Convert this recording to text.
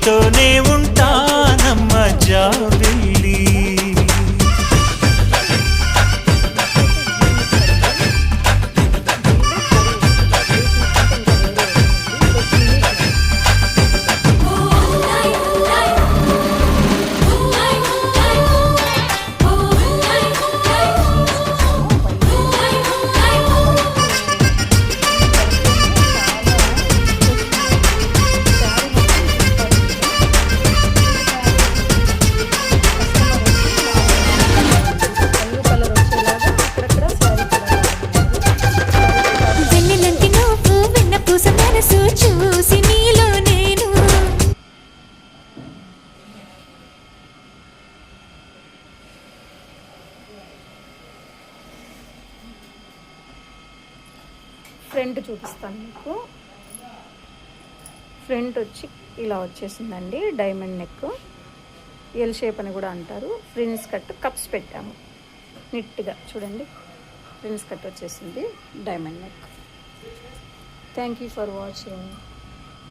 నీతోనే ఉంటానమ్మ జాబిల్లి. ఫ్రంట్ చూపిస్తాను మీకు. ఫ్రంట్ వచ్చి ఇలా వచ్చేసిందండి, డైమండ్ నెక్, ఎల్ షేప్ అని కూడా అంటారు. ఫ్రిన్స్ కట్ కప్స్ పెట్టాము నీట్గా చూడండి. ఫ్రిన్స్ కట్ వచ్చేసింది, diamond neck. Thank you for watching.